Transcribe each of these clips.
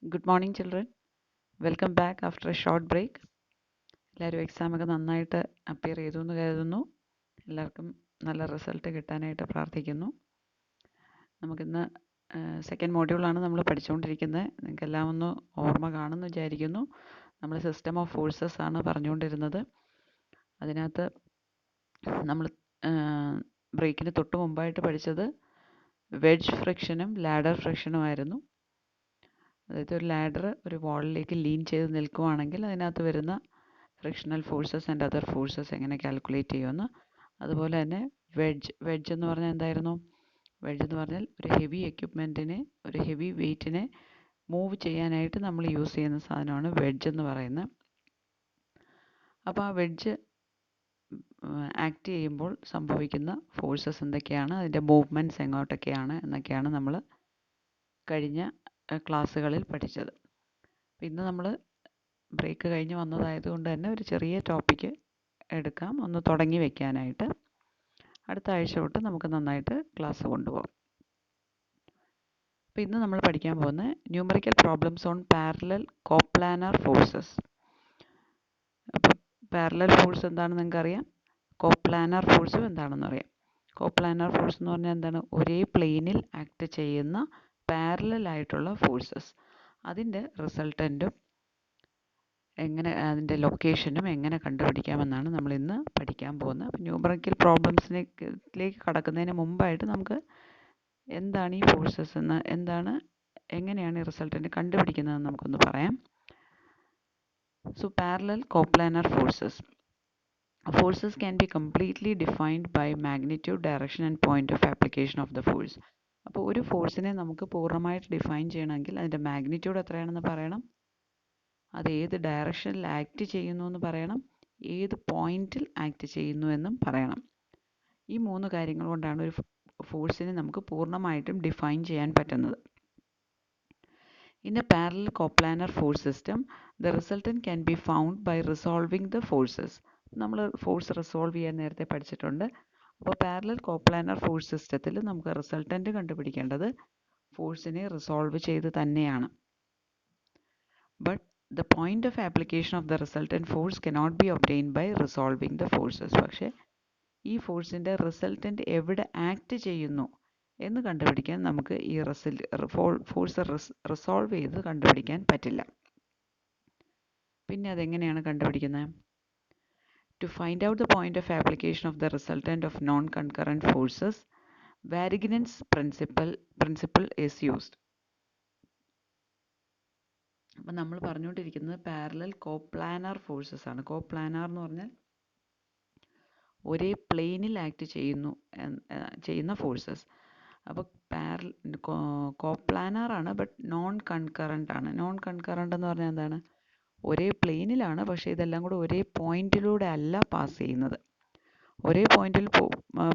Good morning, children. Welcome back after a short break. എല്ലാവരും എക്സാമൊക്കെ നന്നായിട്ട് അപ്പിയർ ചെയ്തു എന്ന് കരുതുന്നു. എല്ലാവർക്കും നല്ല റിസൾട്ട് കിട്ടാനായിട്ട് പ്രാർത്ഥിക്കുന്നു. നമുക്കിന്ന് സെക്കൻഡ് മോഡ്യൂളാണ് നമ്മൾ പഠിച്ചുകൊണ്ടിരിക്കുന്നത്. നിങ്ങൾക്കെല്ലാം ഒന്ന് ഓർമ്മ കാണുമെന്ന് വിചാരിക്കുന്നു. നമ്മൾ സിസ്റ്റം ഓഫ് ഫോഴ്സസ് ആണ് പറഞ്ഞുകൊണ്ടിരുന്നത്. അതിനകത്ത് നമ്മൾ ബ്രേക്കിന് തൊട്ട് മുമ്പായിട്ട് പഠിച്ചത് വെഡ്ജ് ഫ്രിക്ഷനും ലാഡർ ഫ്രിക്ഷനും ആയിരുന്നു. അതായത് ഒരു ലാഡർ ഒരു വാളിലേക്ക് ലീൻ ചെയ്ത് നിൽക്കുവാണെങ്കിൽ അതിനകത്ത് വരുന്ന frictional forces and other forces എങ്ങനെ കാൽക്കുലേറ്റ് ചെയ്യുമെന്ന്. അതുപോലെ തന്നെ വെഡ്ജ് എന്ന് പറഞ്ഞാൽ എന്തായിരുന്നു? വെഡ്ജ് എന്ന് പറഞ്ഞാൽ ഒരു ഹെവി എക്യുപ്മെൻറ്റിനെ, ഒരു ഹെവി വെയ്റ്റിനെ മൂവ് ചെയ്യാനായിട്ട് നമ്മൾ യൂസ് ചെയ്യുന്ന സാധനമാണ് വെഡ്ജ് എന്ന് പറയുന്നത്. അപ്പോൾ ആ വെഡ്ജ് ആക്ട് ചെയ്യുമ്പോൾ സംഭവിക്കുന്ന ഫോഴ്സസ് എന്തൊക്കെയാണ്, അതിൻ്റെ മൂവ്മെൻറ്റ്സ് എങ്ങോട്ടൊക്കെയാണ് എന്നൊക്കെയാണ് നമ്മൾ കഴിഞ്ഞ ക്ലാസ്സുകളിൽ പഠിച്ചത്. ഇന്ന് നമ്മൾ ബ്രേക്ക് കഴിഞ്ഞ് വന്നതായതുകൊണ്ട് തന്നെ ഒരു ചെറിയ ടോപ്പിക്ക് എടുക്കാം, ഒന്ന് തുടങ്ങി വയ്ക്കാനായിട്ട്. അടുത്ത ആഴ്ച തൊട്ട് നമുക്ക് നന്നായിട്ട് ക്ലാസ് കൊണ്ടുപോകാം. അപ്പോൾ ഇന്ന് നമ്മൾ പഠിക്കാൻ പോകുന്ന numerical problems on parallel coplanar forces. അപ്പോൾ പാരലൽ ഫോഴ്സ് എന്താണെന്ന് നിങ്ങൾക്കറിയാം, കോപ്ലാനർ ഫോഴ്സും എന്താണെന്ന് അറിയാം. കോപ്ലാനർ ഫോഴ്സ് എന്ന് പറഞ്ഞാൽ എന്താണ്? ഒരേ പ്ലെയിനിൽ ആക്ട് ചെയ്യുന്ന പാരലൽ ആയിട്ടുള്ള ഫോഴ്സസ്. അതിൻ്റെ റിസൾട്ടൻറ്റും എങ്ങനെ, അതിൻ്റെ ലൊക്കേഷനും എങ്ങനെ കണ്ടുപിടിക്കാമെന്നാണ് നമ്മൾ ഇന്ന് പഠിക്കാൻ പോകുന്നത്. അപ്പോൾ ന്യൂമറിക്കൽ പ്രോബ്ലംസിലേക്ക് കടക്കുന്നതിന് മുമ്പായിട്ട് നമുക്ക് എന്താണ് ഈ ഫോഴ്സസ് എന്ന്, എങ്ങനെയാണ് ഈ റിസൾട്ടൻറ്റ് കണ്ടുപിടിക്കുന്നതെന്ന് നമുക്കൊന്ന് പറയാം. So parallel coplanar forces can be completely defined by magnitude, direction and point of application of the force. അപ്പോൾ ഒരു ഫോഴ്സിനെ നമുക്ക് പൂർണ്ണമായിട്ട് ഡിഫൈൻ ചെയ്യണമെങ്കിൽ അതിൻ്റെ മാഗ്നിറ്റ്യൂഡ് എത്രയാണെന്ന് പറയണം, അത് ഏത് ഡയറക്ഷനിൽ ആക്ട് ചെയ്യുന്നു എന്ന് പറയണം, ഏത് പോയിന്റിൽ ആക്ട് ചെയ്യുന്നു എന്നും പറയണം. ഈ മൂന്ന് കാര്യങ്ങൾ കൊണ്ടാണ് ഒരു ഫോഴ്സിനെ നമുക്ക് പൂർണ്ണമായിട്ടും ഡിഫൈൻ ചെയ്യാൻ പറ്റുന്നത്. In a parallel coplanar force system the resultant can be found by resolving the forces. നമ്മൾ ഫോഴ്സ് റിസോൾവ് ചെയ്യാൻ നേരത്തെ പഠിച്ചിട്ടുണ്ട്. അപ്പോൾ പാരലൽ കോപ്ലാനർ ഫോഴ്സ് സിസ്റ്റത്തിൽ നമുക്ക് റിസൾട്ടൻറ്റ് കണ്ടുപിടിക്കേണ്ടത് ഫോഴ്സിനെ റിസോൾവ് ചെയ്ത് തന്നെയാണ്. But the point of application of the resultant force cannot be obtained by resolving the forces. പക്ഷേ ഈ ഫോഴ്സിൻ്റെ റിസൾട്ടൻറ്റ് എവിടെ ആക്ട് ചെയ്യുന്നു എന്ന് കണ്ടുപിടിക്കാൻ നമുക്ക് ഈ ഫോഴ്സ് റിസോൾവ് ചെയ്ത് കണ്ടുപിടിക്കാൻ പറ്റില്ല. പിന്നെ അതെങ്ങനെയാണ് കണ്ടുപിടിക്കുന്നത്? To find out the point of application of the resultant of non-concurrent forces, Varignon's principle is used. അപ്പം നമ്മൾ പറഞ്ഞുകൊണ്ടിരിക്കുന്നത് പാരലൽ കോപ്ലാനർ ഫോഴ്സസ് ആണ്. കോപ്ലാനർ എന്ന് പറഞ്ഞാൽ ഒരേ പ്ലെയിനിൽ ആക്ട് ചെയ്യുന്ന ഫോഴ്സസ്. അപ്പോൾ കോപ്ലാനർ ആണ്, ബട്ട് നോൺ കൺകറൻ്റ് ആണ്. നോൺ കൺകറൻ്റ് എന്ന് പറഞ്ഞാൽ എന്താണ്? ഒരേ പ്ലെയിനിലാണ്, പക്ഷേ ഇതെല്ലാം കൂടെ ഒരേ പോയിന്റിലൂടെ അല്ല പാസ് ചെയ്യുന്നത്. ഒരേ പോയിന്റിൽ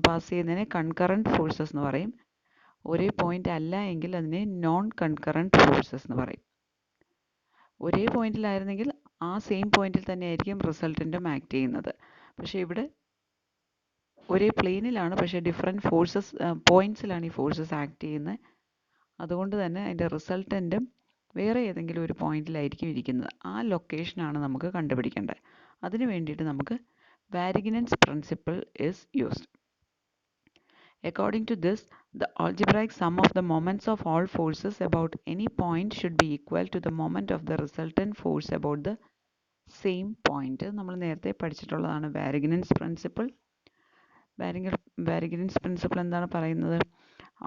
പാസ് ചെയ്യുന്നതിനെ കൺകറൻറ്റ് ഫോഴ്സസ് എന്ന് പറയും. ഒരേ പോയിന്റ് അല്ല എങ്കിൽ അതിനെ നോൺ കൺകറൻറ്റ് ഫോഴ്സസ് എന്ന് പറയും. ഒരേ പോയിന്റിലായിരുന്നെങ്കിൽ ആ സെയിം പോയിന്റിൽ തന്നെ ആയിരിക്കും റിസൾട്ടൻറ്റും ആക്ട് ചെയ്യുന്നത്. പക്ഷേ ഇവിടെ ഒരേ പ്ലെയിനിലാണ്, പക്ഷേ ഡിഫറെൻറ്റ് ഫോഴ്സസ് പോയിൻറ്റ്സിലാണ് ഈ ഫോഴ്സസ് ആക്ട് ചെയ്യുന്നത്. അതുകൊണ്ട് തന്നെ അതിൻ്റെ റിസൾട്ടൻറ്റും വേറെ ഏതെങ്കിലും ഒരു പോയിന്റിലായിരിക്കും ഇരിക്കുന്നത്. ആ ലൊക്കേഷനാണ് നമുക്ക് കണ്ടുപിടിക്കേണ്ടത്. അതിന് വേണ്ടിയിട്ട് നമുക്ക് Varignon's principle is used. According to this, the algebraic sum of the moments of all forces about any point should be equal to the moment of the resultant force about the same point. നമ്മൾ നേരത്തെ പഠിച്ചിട്ടുള്ളതാണ് വാരിഗ്നൻസ് principle. വാരിഗ്നൻസ് principle എന്താണ് പറയുന്നത്?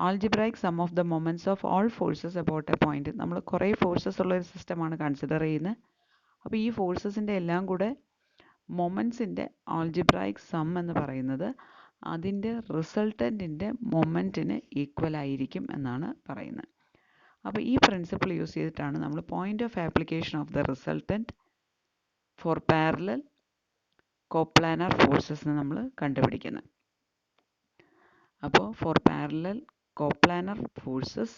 Algebraic sum of the moments of all forces about a point. നമ്മൾ കുറേ forces ഉള്ള ഒരു സിസ്റ്റമാണ് consider ചെയ്യുന്നത്. അപ്പോൾ ഈ ഫോഴ്സസിൻ്റെ എല്ലാം കൂടെ മൊമെൻറ്റ്സിൻ്റെ ആൾജിബ്രൈക് സം എന്ന് പറയുന്നത് അതിൻ്റെ റിസൾട്ടൻറ്റിൻ്റെ മൊമെൻറ്റിന് ഈക്വൽ ആയിരിക്കും എന്നാണ് പറയുന്നത്. അപ്പോൾ ഈ പ്രിൻസിപ്പിൾ യൂസ് ചെയ്തിട്ടാണ് നമ്മൾ point of application of the resultant for parallel coplanar forces നമ്മൾ കണ്ടുപിടിക്കുന്നത്. അപ്പോൾ for parallel coplanar forces,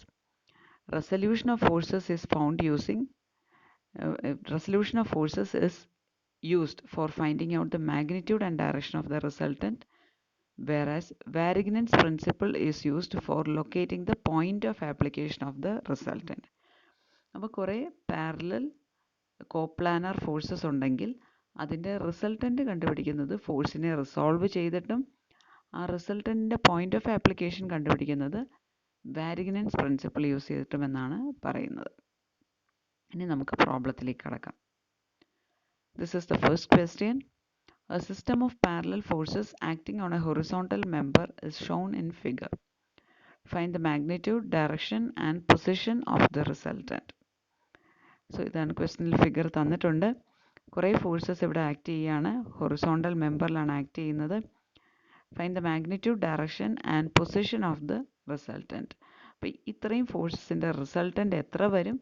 resolution of forces is found using resolution of forces is used for finding out the magnitude and direction of the resultant, whereas Varignon's principle is used for locating the point of application of the resultant. അപ്പോൾ കുറേ parallel coplanar forces ഉണ്ടെങ്കിൽ അതിൻ്റെ resultant കണ്ടുപിടിക്കുന്നത് ഫോഴ്സിനെ resolve ചെയ്തിട്ടും ആ റിസൾട്ടൻ്റെ point of application കണ്ടുപിടിക്കുന്നത് വാരിഗ്നൻസ് principle use ചെയ്തിട്ടുമെന്നാണ് പറയുന്നത്. ഇനി നമുക്ക് പ്രോബ്ലത്തിലേക്ക് കടക്കാം. This is the first question. A system of parallel forces acting on a horizontal member is shown in figure. Find the magnitude, direction and position of the resultant. So ഇതാണ് ക്വസ്റ്റനിൽ figure തന്നിട്ടുണ്ട്. കുറേ forces ഇവിടെ act ചെയ്യുകയാണ്. Horizontal മെമ്പറിലാണ് act ചെയ്യുന്നത്. Find the magnitude, direction and position of the resultant. അപ്പോൾ ഇത്രയും ഫോഴ്സസിൻ്റെ resultant എത്ര വരും,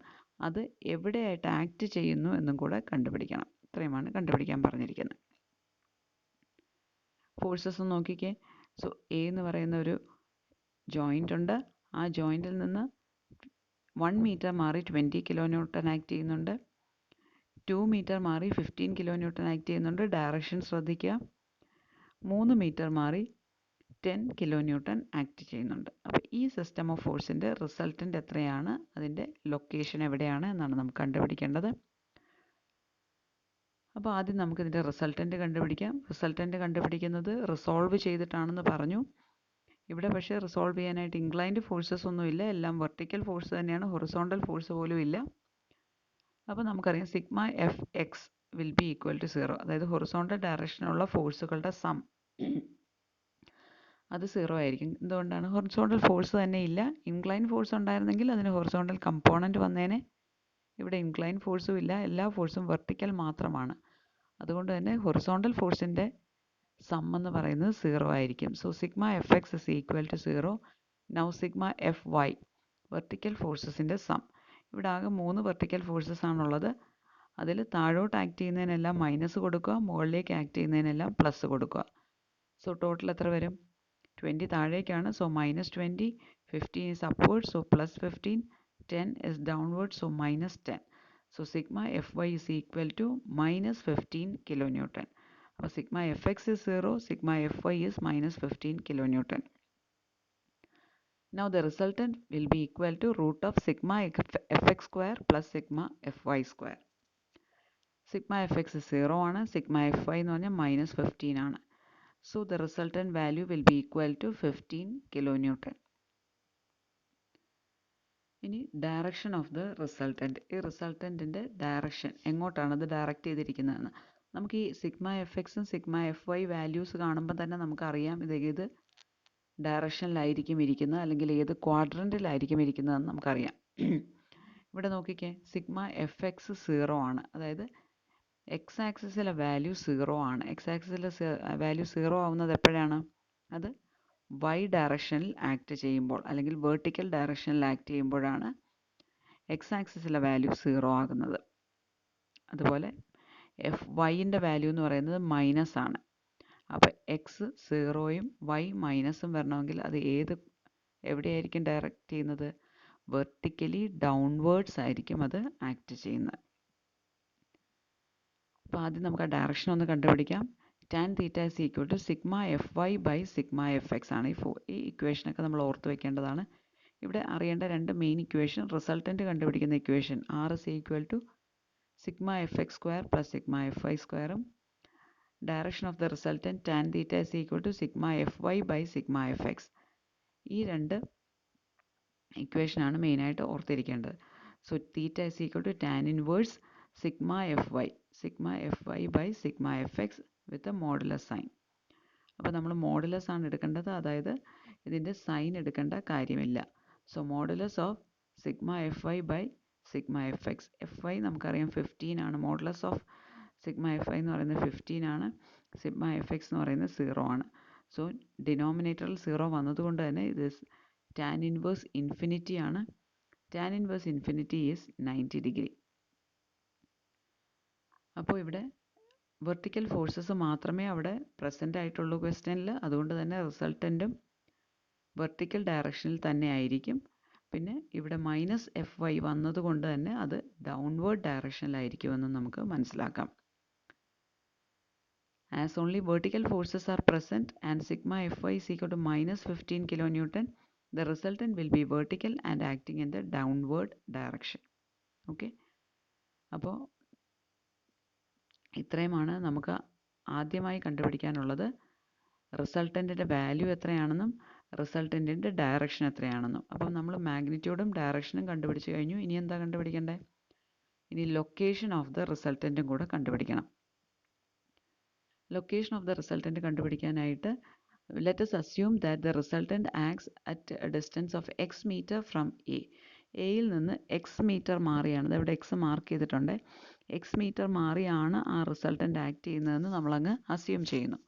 അത് എവിടെയായിട്ട് ആക്ട് ചെയ്യുന്നു എന്നും കൂടെ കണ്ടുപിടിക്കണം. ഇത്രയുമാണ് കണ്ടുപിടിക്കാൻ പറഞ്ഞിരിക്കുന്നത്. ഫോഴ്സസ് നോക്കിക്കേ. സോ എ എന്ന് പറയുന്ന ഒരു ജോയിൻ്റ് ഉണ്ട്. ആ ജോയിൻറ്റിൽ നിന്ന് 1 മീറ്റർ മാറി 20 കിലോ ന്യൂട്ടൺ ആക്ട് ചെയ്യുന്നുണ്ട്. 2 മീറ്റർ മാറി 15 കിലോ ന്യൂട്ടൺ ആക്ട് ചെയ്യുന്നുണ്ട്. ഡയറക്ഷൻ ശ്രദ്ധിക്കുക. 3 മീറ്റർ മാറി 10 കിലോ ന്യൂട്ടൺ ആക്ട് ചെയ്യുന്നുണ്ട്. അപ്പോൾ ഈ സിസ്റ്റം ഓഫ് ഫോഴ്സിൻ്റെ റിസൾട്ടൻ്റ് എത്രയാണ്, അതിൻ്റെ ലൊക്കേഷൻ എവിടെയാണ് എന്നാണ് നമുക്ക് കണ്ടുപിടിക്കേണ്ടത്. അപ്പോൾ ആദ്യം നമുക്കിതിൻ്റെ റിസൾട്ടൻ്റ് കണ്ടുപിടിക്കാം. റിസൾട്ടൻ്റ് കണ്ടുപിടിക്കുന്നത് റിസോൾവ് ചെയ്തിട്ടാണെന്ന് പറഞ്ഞു. ഇവിടെ പക്ഷേ റിസോൾവ് ചെയ്യാനായിട്ട് ഇൻക്ലൈൻഡ് ഫോഴ്സസ് ഒന്നുമില്ല, എല്ലാം വെർട്ടിക്കൽ ഫോഴ്സ് തന്നെയാണ്, ഹൊറിസോണ്ടൽ ഫോഴ്സ് പോലും ഇല്ല. അപ്പോൾ നമുക്കറിയാം sigma F x will be equal to 0. അതായത് ഹൊറിസോണ്ടൽ ഡയറക്ഷനുള്ള ഫോഴ്സുകളുടെ സം അത് 0 ആയിരിക്കും. എന്തുകൊണ്ടാണ്? ഹൊറിസോണ്ടൽ ഫോഴ്സ് തന്നെ ഇല്ല. ഇൻക്ലൈൻ ഫോഴ്സ് ഉണ്ടായിരുന്നെങ്കിൽ അതിന് ഹൊറിസോണ്ടൽ കമ്പോണൻറ്റ് വന്നേനെ. ഇവിടെ ഇൻക്ലൈൻ ഫോഴ്സും ഇല്ല, എല്ലാ ഫോഴ്സും വെർട്ടിക്കൽ മാത്രമാണ്. അതുകൊണ്ട് തന്നെ ഹൊറിസോണ്ടൽ ഫോഴ്സിൻ്റെ സം എന്ന് പറയുന്നത് 0 ആയിരിക്കും. So sigma F X is equal to 0. Now sigma F Y vertical ഫോഴ്സസിൻ്റെ സം. ഇവിടെ ആകെ 3 വെർട്ടിക്കൽ ഫോഴ്സസ് ആണുള്ളത്. അതിൽ താഴോട്ട് ആക്ട് ചെയ്യുന്നതിനെല്ലാം മൈനസ് കൊടുക്കുക, മുകളിലേക്ക് ആക്ട് ചെയ്യുന്നതിനെല്ലാം പ്ലസ് കൊടുക്കുക. സോ ടോട്ടൽ എത്ര വരും? 20 താഴേക്കാണ്, so -20. 15 is upward, so +15. 10 is downward, so -10. So sigma Fy is equal to -15 kilonewton. അപ്പോൾ sigma Fx is 0, sigma Fy is -15 kilonewton. Now the resultant will be equal to root of sigma Fx square plus sigma Fy square. Sigma Fx is 0 ആണ്, sigma Fy എന്ന് പറഞ്ഞാൽ -15 ആണ്. So the resultant value will be equal to 15 kilonewton. ഇനി direction of the resultant. ഈ റിസൾട്ടൻറ്റിൻ്റെ direction എങ്ങോട്ടാണ് അത് direct ചെയ്തിരിക്കുന്നതെന്ന് നമുക്ക് ഈ സിഗ്മ എഫ് എക്സും സിഗ്മ എഫ് വൈ വാല്യൂസ് കാണുമ്പോൾ തന്നെ നമുക്കറിയാം ഇത് ഏത് ഡയറക്ഷനിലായിരിക്കും ഇരിക്കുന്നത്, അല്ലെങ്കിൽ ഏത് ക്വാഡ്രൻറ്റിലായിരിക്കും ഇരിക്കുന്നതെന്ന് നമുക്കറിയാം. ഇവിടെ നോക്കിക്കേ, സിഗ്മ എഫ് എക്സ് 0 ആണ്. അതായത് എക്സ് ആക്സിസിലെ വാല്യൂ 0 ആണ്. എക്സ് ആക്സിസിലെ വാല്യൂ 0 ആവുന്നത് എപ്പോഴാണ്? അത് വൈ ഡയറക്ഷനിൽ ആക്ട് ചെയ്യുമ്പോൾ, അല്ലെങ്കിൽ വേർട്ടിക്കൽ ഡയറക്ഷനിൽ ആക്ട് ചെയ്യുമ്പോഴാണ് എക്സ് ആക്സിസിലെ വാല്യൂ 0 ആകുന്നത്. അതുപോലെ എഫ് വൈൻ്റെ വാല്യൂ എന്ന് പറയുന്നത് മൈനസ് ആണ്. അപ്പോൾ എക്സ് 0യും വൈ മൈനസും വരണമെങ്കിൽ അത് എവിടെയായിരിക്കും ഡയറക്റ്റ് ചെയ്യുന്നത്? വെർട്ടിക്കലി ഡൗൺവേർഡ്സ് ആയിരിക്കും അത് ആക്ട് ചെയ്യുന്നത്. അപ്പോൾ ആദ്യം നമുക്ക് ആ ഡയറക്ഷൻ ഒന്ന് കണ്ടുപിടിക്കാം. Tan theta is equal to sigma F Y by sigma F X ആണ്. ഈ ഇക്വേഷനൊക്കെ നമ്മൾ ഓർത്ത് വെക്കേണ്ടതാണ്. ഇവിടെ അറിയേണ്ട രണ്ട് മെയിൻ ഇക്വേഷൻ, റിസൾട്ടൻറ്റ് കണ്ടുപിടിക്കുന്ന equation R is equal to sigma F X square plus sigma F Y സ്ക്വയറും direction of the resultant tan theta is equal to sigma F Y by sigma F X. ഈ രണ്ട് ഇക്വേഷനാണ് മെയിനായിട്ട് ഓർത്തിരിക്കേണ്ടത്. So theta is equal to tan inverse sigma F Y by sigma F x with a modulus sign. അപ്പോൾ നമ്മൾ modulus ആണ് എടുക്കേണ്ടത്, അതായത് ഇതിൻ്റെ സൈൻ എടുക്കേണ്ട കാര്യമില്ല. So modulus of sigma F Y by sigma F x. F y നമുക്കറിയാം 15 ആണ്. Modulus of sigma F I എന്ന് പറയുന്നത് 15 ആണ്. സിഗ്മ എഫ് എക്സ് എന്ന് പറയുന്നത് 0 ആണ്. സോ ഡിനോമിനേറ്ററിൽ 0 വന്നതുകൊണ്ട് തന്നെ ഇത് ടാൻ ഇൻവേഴ്സ് ഇൻഫിനിറ്റി ആണ്. Tan inverse infinity is 90 degree. അപ്പോൾ ഇവിടെ വെർട്ടിക്കൽ ഫോഴ്സസ് മാത്രമേ അവിടെ പ്രസൻ്റ് ആയിട്ടുള്ളൂ ക്വസ്റ്റ്യനിൽ. അതുകൊണ്ട് തന്നെ റിസൾട്ടൻറ്റും വെർട്ടിക്കൽ ഡയറക്ഷനിൽ തന്നെ ആയിരിക്കും. പിന്നെ ഇവിടെ -Fy വന്നതുകൊണ്ട് തന്നെ അത് ഡൗൺവേർഡ് ഡയറക്ഷനിലായിരിക്കുമെന്ന് നമുക്ക് മനസ്സിലാക്കാം. As only vertical forces are present and sigma Fy is equal to -15 kilonewton, the resultant will be vertical and acting in the downward direction. Okay, അപ്പോൾ ഇത്രയുമാണ് നമുക്ക് ആദ്യമായി കണ്ടുപിടിക്കാനുള്ളത്. റിസൾട്ടൻറ്റിൻ്റെ വാല്യൂ എത്രയാണെന്നും റിസൾട്ടൻറ്റിൻ്റെ ഡയറക്ഷൻ എത്രയാണെന്നും. അപ്പം നമ്മൾ മാഗ്നിറ്റ്യൂഡും ഡയറക്ഷനും കണ്ടുപിടിച്ച് കഴിഞ്ഞു. ഇനി എന്താ കണ്ടുപിടിക്കേണ്ടത്? ഇനി ലൊക്കേഷൻ ഓഫ് ദ റിസൾട്ടൻറ്റും കൂടെ കണ്ടുപിടിക്കണം. ലൊക്കേഷൻ ഓഫ് ദ റിസൾട്ടൻറ്റ് കണ്ടുപിടിക്കാനായിട്ട് let us assume that the resultant acts at a distance of x meter from A. എയിൽ നിന്ന് എക്സ് മീറ്റർ മാറിയാണ്, ഇവിടെ എക്സ് മാർക്ക് ചെയ്തിട്ടുണ്ട്, എക്സ് മീറ്റർ മാറിയാണ് ആ റിസൾട്ടൻ്റ് ആക്ട് ചെയ്യുന്നതെന്ന് നമ്മളങ്ങ് അസ്യൂം ചെയ്യുന്നു.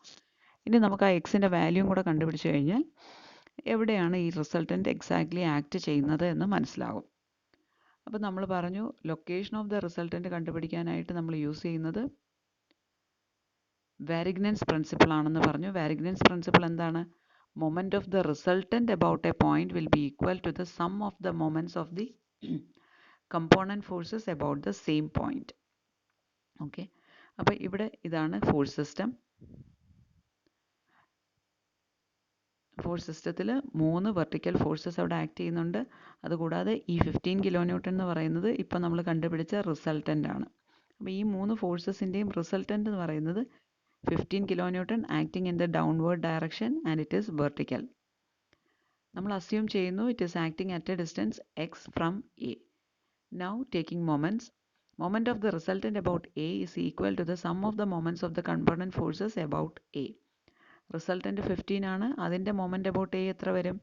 ഇനി നമുക്ക് ആ എക്സിൻ്റെ വാല്യൂം കൂടെ കണ്ടുപിടിച്ച് കഴിഞ്ഞാൽ എവിടെയാണ് ഈ റിസൾട്ടൻ്റ് എക്സാക്ട്ലി ആക്ട് ചെയ്യുന്നത് എന്ന് മനസ്സിലാകും. അപ്പോൾ നമ്മൾ പറഞ്ഞു ലൊക്കേഷൻ ഓഫ് ദ റിസൾട്ടൻ്റ് കണ്ടുപിടിക്കാനായിട്ട് നമ്മൾ യൂസ് ചെയ്യുന്നത് വാരിഗ്നൻസ് പ്രിൻസിപ്പിൾ ആണെന്ന് പറഞ്ഞു. വാരിഗ്നൻസ് പ്രിൻസിപ്പിൾ എന്താണ്? Moment of the resultant about a point will be equal to the sum of the moments of the component forces about the same point. Okay, അപ്പോൾ ഇവിടെ ഇതാണ് force system. Force സിസ്റ്റത്തിൽ 3 vertical forces അവിടെ act ചെയ്യുന്നുണ്ട്. അതുകൂടാതെ ഈ 15 kilo newton എന്ന് പറയുന്നത് ഇപ്പോൾ നമ്മൾ കണ്ടുപിടിച്ച റിസൾട്ടൻ്റ് ആണ്. അപ്പോൾ ഈ 3 ഫോഴ്സസിൻ്റെയും റിസൾട്ടൻ്റ് എന്ന് പറയുന്നത് 15 kilo newton acting in the downward direction and it is vertical. നമ്മൾ അസ്യൂം ചെയ്യുന്നു it is acting at a distance x from A. Now taking moments, moment of the resultant about A is equal to the sum of the moments of the component forces about A. Resultant 15 ആണ്, അതിൻ്റെ moment about A എത്ര വരും?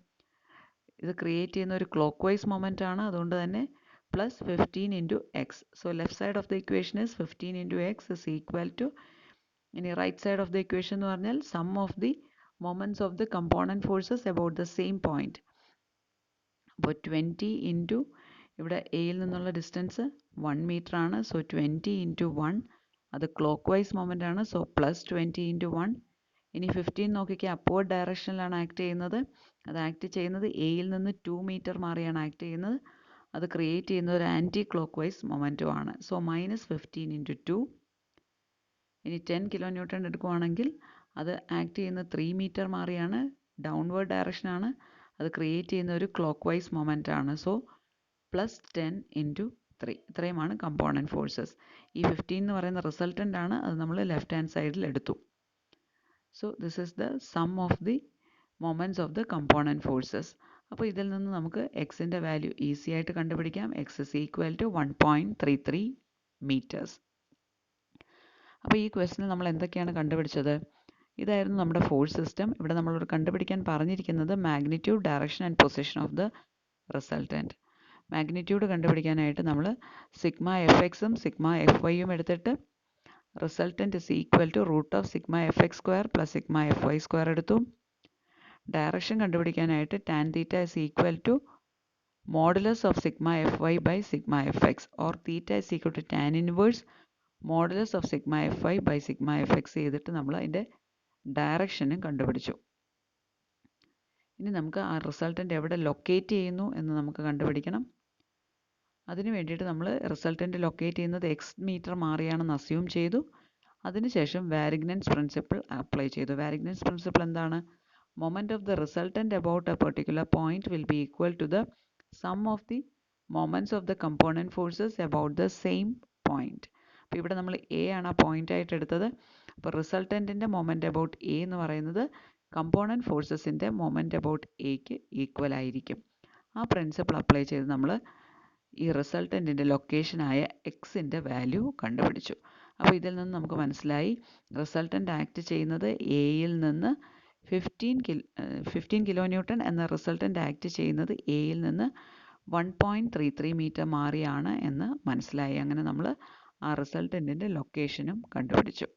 ഇത് create ചെയ്യുന്ന ഒരു clock vice moment ആണ്, അതുകൊണ്ട് തന്നെ plus 15 into X. So left side of the equation is 15 into X is equal to, ഇനി right side of the equation എന്ന് പറഞ്ഞാൽ sum of the moments of the component forces about the same point. അപ്പോൾ 20 into ഇവിടെ എയിൽ നിന്നുള്ള distance 1 metre ആണ്. So 20 into 1, അത് clockwise moment ആണ്. So plus 20 into 1. ഇനി 15 നോക്കിക്കുക, അപ്വേർഡ് ഡയറക്ഷനിലാണ് ആക്ട് ചെയ്യുന്നത്. അത് ആക്ട് ചെയ്യുന്നത് എയിൽ നിന്ന് 2 മീറ്റർ മാറിയാണ് ആക്ട് ചെയ്യുന്നത്. അത് ക്രിയേറ്റ് ചെയ്യുന്ന ഒരു ആൻറ്റി ക്ലോക്ക് വൈസ് മൊമെൻറ്റും ആണ്. So minus 15 into 2. ഇനി 10 കിലോ ന്യൂട്ടൺ എടുക്കുവാണെങ്കിൽ അത് ആക്ട് ചെയ്യുന്ന 3 മീറ്റർ മാറിയാണ്, ഡൗൺവേർഡ് ഡയറക്ഷനാണ്. അത് ക്രിയേറ്റ് ചെയ്യുന്ന ഒരു ക്ലോക്ക് വൈസ് മൊമെൻ്റ് ആണ്. So plus 10 into 3. ഇത്രയുമാണ് കമ്പോണൻറ്റ് ഫോഴ്സസ്. ഈ 15 എന്ന് പറയുന്ന റിസൾട്ടൻ്റ് ആണ്, അത് നമ്മൾ ലെഫ്റ്റ് ഹാൻഡ് സൈഡിൽ എടുത്തു. So this is the sum of the moments of the component forces. അപ്പോൾ ഇതിൽ നിന്ന് നമുക്ക് എക്സിൻ്റെ വാല്യൂ ഈസി ആയിട്ട് കണ്ടുപിടിക്കാം. X is equal to 1.33 metres. അപ്പോൾ ഈ ക്വസ്റ്റിനിൽ നമ്മൾ എന്തൊക്കെയാണ് കണ്ടുപിടിച്ചത്? ഇതായിരുന്നു നമ്മുടെ ഫോഴ്സ് സിസ്റ്റം. ഇവിടെ നമ്മളോട് കണ്ടുപിടിക്കാൻ പറഞ്ഞിരിക്കുന്നത് magnitude, direction and position of the resultant. Magnitude കണ്ടുപിടിക്കാനായിട്ട് നമ്മൾ സിഗ്മ എഫ് എക്സും സിഗ്മ എഫ് വൈയും എടുത്തിട്ട് resultant is equal to root of sigma F X square plus sigma F Y square എടുത്തു. ഡയറക്ഷൻ കണ്ടുപിടിക്കാനായിട്ട് tan theta is equal to modulus of sigma F Y by sigma F X or theta is equal to tan inverse modulus of sigma F Y by sigma F X ചെയ്തിട്ട് നമ്മൾ അതിൻ്റെ ഡയറക്ഷനും കണ്ടുപിടിച്ചു. ഇനി നമുക്ക് ആ resultant എവിടെ locate ചെയ്യുന്നു എന്ന് നമുക്ക് കണ്ടുപിടിക്കണം. അതിന് വേണ്ടിയിട്ട് നമ്മൾ റിസൾട്ടൻ്റ് ലൊക്കേറ്റ് ചെയ്യുന്നത് എക്സ് മീറ്റർ മാറിയാണെന്ന് അസ്യൂം ചെയ്തു. അതിനുശേഷം വാരിഗ്നൻസ് പ്രിൻസിപ്പിൾ അപ്ലൈ ചെയ്തു. വാരിഗ്നൻസ് പ്രിൻസിപ്പിൾ എന്താണ്? Moment of the resultant about a particular point will be equal to the sum of the moments of the component forces about the same point. അപ്പോൾ ഇവിടെ നമ്മൾ A ആണ് ആ point ആയിട്ട് എടുത്തത്. അപ്പോൾ റിസൾട്ടൻറ്റിൻ്റെ മൊമെൻറ്റ് അബൌട്ട് എ എന്ന് പറയുന്നത് കമ്പോണൻറ്റ് ഫോഴ്സസിൻ്റെ മൊമെൻറ്റ് അബൌട്ട് എക്ക് ഈക്വൽ ആയിരിക്കും. ആ പ്രിൻസിപ്പിൾ അപ്ലൈ ചെയ്ത് നമ്മൾ ഈ റിസൾട്ടൻറ്റിൻ്റെ ലൊക്കേഷനായ എക്സിൻ്റെ വാല്യൂ കണ്ടുപിടിച്ചു. അപ്പോൾ ഇതിൽ നിന്ന് നമുക്ക് മനസ്സിലായി റിസൾട്ടൻ്റ് ആക്ട് ചെയ്യുന്നത് എയിൽ നിന്ന് 15 കിലോ ന്യൂട്ടൺ എന്ന റിസൾട്ടൻ്റ് ആക്ട് ചെയ്യുന്നത് എയിൽ നിന്ന് 1.33 മീറ്റർ മാറിയാണ് എന്ന് മനസ്സിലായി. അങ്ങനെ നമ്മൾ ആ റിസൾട്ടൻറ്റിൻ്റെ ലൊക്കേഷനും കണ്ടുപിടിച്ചു.